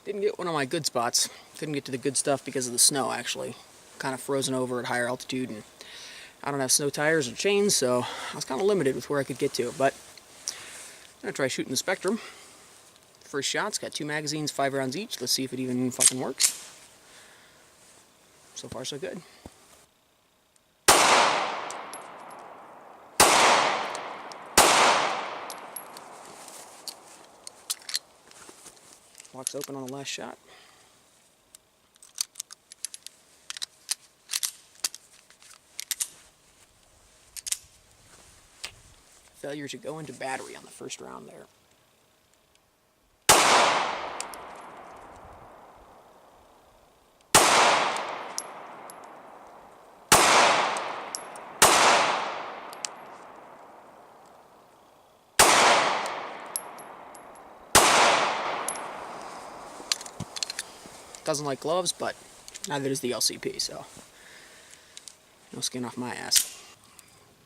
Didn't get one of my good spots. Couldn't get to the good stuff because of the snow, actually. Kind of frozen over at higher altitude, and I don't have snow tires or chains, so I was kind of limited with where I could get to. But I'm going to try shooting the Spectrum. First shot's got 2 magazines, 5 rounds each. Let's see if it even fucking works. So far, so good. Lock's open on the last shot. Failure to go into battery on the first round there. Doesn't like gloves, but neither does the LCP, so no skin off my ass.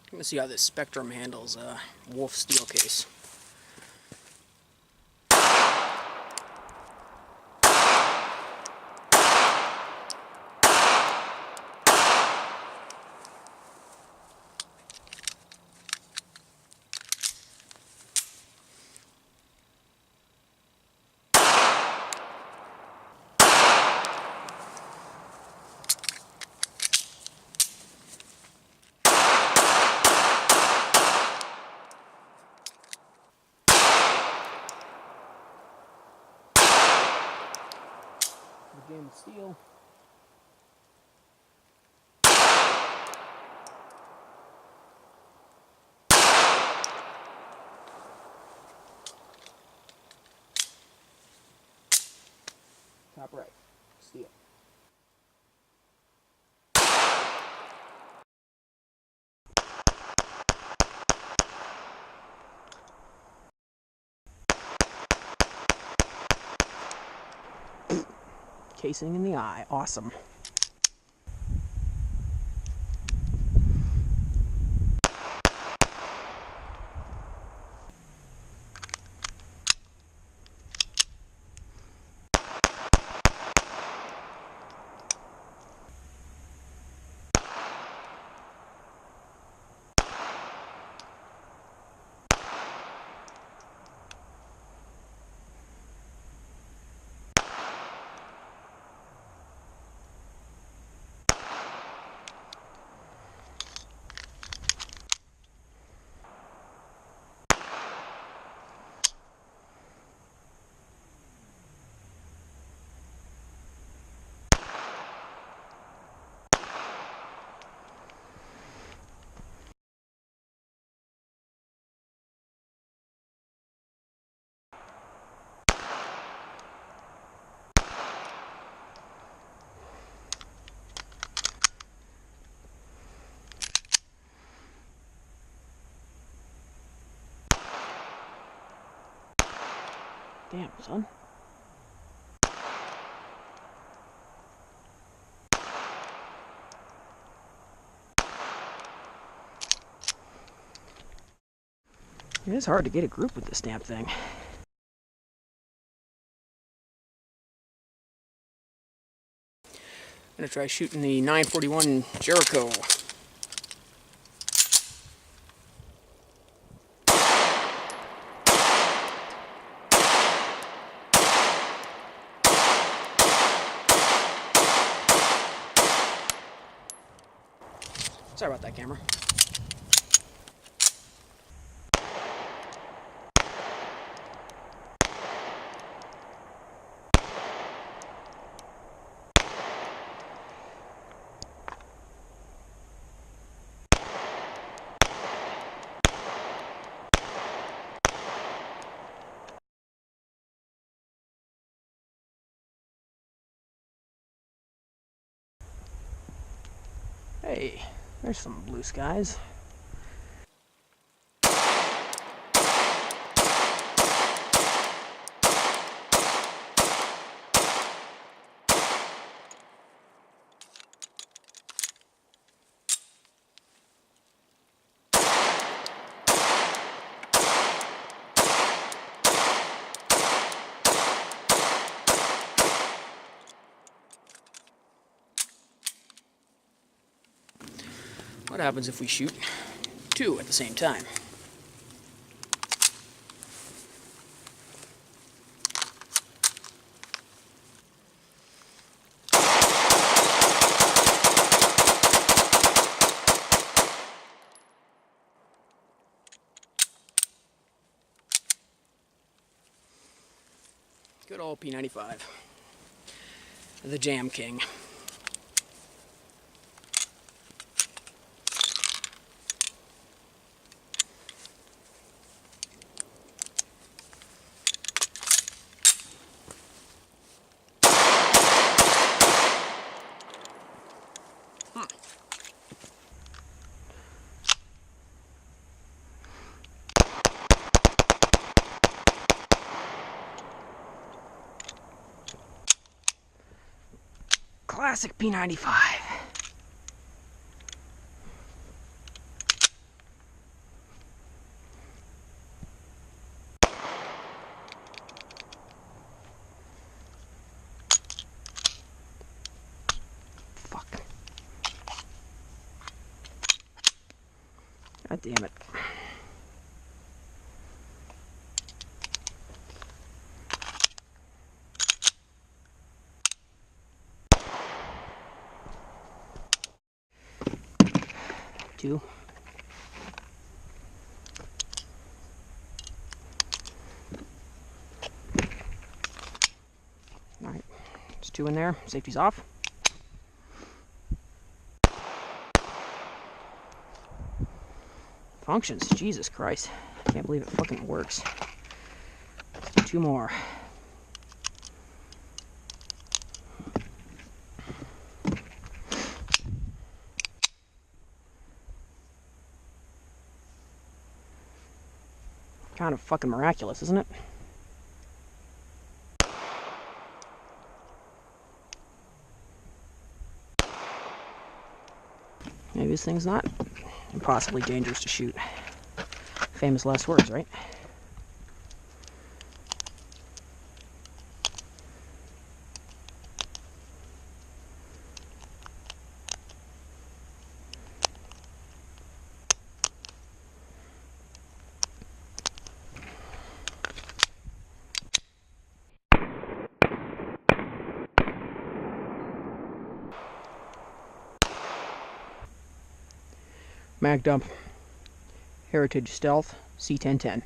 I'm gonna see how this Spectrum handles a Wolf steel case. Game of steel. Top right, steel. Casing in the eye, awesome. Damn, son. It is hard to get a group with this damn thing. I'm gonna try shooting the 941 Jericho. Sorry about that, camera. Hey, there's some blue skies. What happens if we shoot two at the same time? Good old P95, the Jam King. Classic P95. Fuck. God damn it. Two. Alright, there's two in there. Safety's off. Functions. Jesus Christ. Can't believe it fucking works. Let's do two more. Kind of fucking miraculous, isn't it? Maybe this thing's not impossibly dangerous to shoot. Famous last words, right? Mag dump, Heritage Stealth, C1010.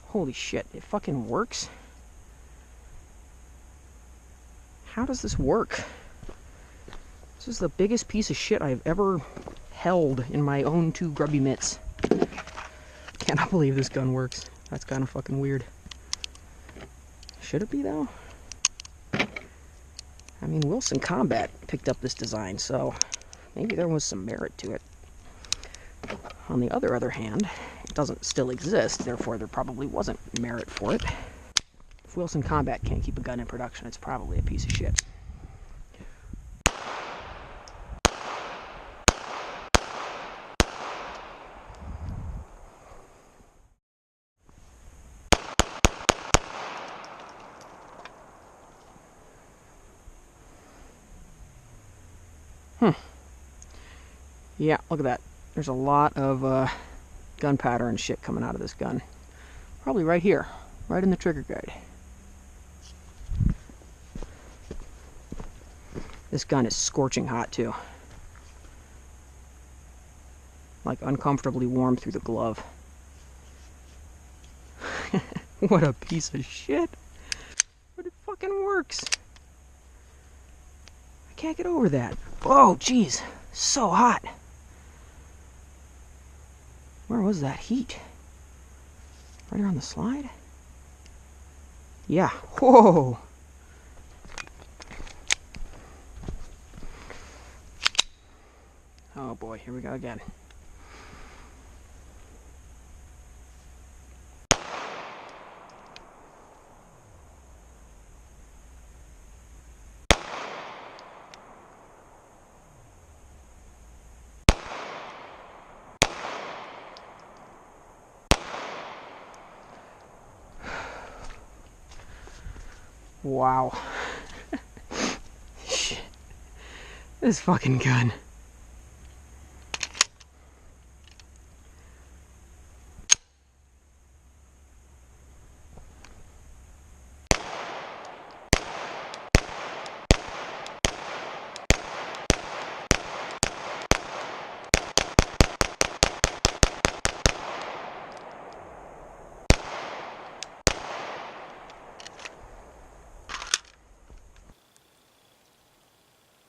Holy shit, it fucking works? How does this work? This is the biggest piece of shit I've ever held in my own two grubby mitts. Cannot believe this gun works. That's kind of fucking weird. Should it be, though? I mean, Wilson Combat picked up this design, so maybe there was some merit to it. On the other hand, it doesn't still exist, therefore there probably wasn't merit for it. If Wilson Combat can't keep a gun in production, it's probably a piece of shit. Yeah, look at that. There's a lot of gunpowder and shit coming out of this gun. Probably right here, right in the trigger guide. This gun is scorching hot too. Like uncomfortably warm through the glove. What a piece of shit. But it fucking works. I can't get over that. Oh, jeez. So hot. Where was that heat? Right here on the slide? Yeah. Whoa. Oh boy, here we go again. Wow. Shit. This fucking gun.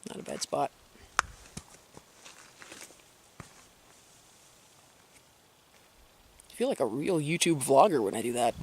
Not a bad spot. I feel like a real YouTube vlogger when I do that.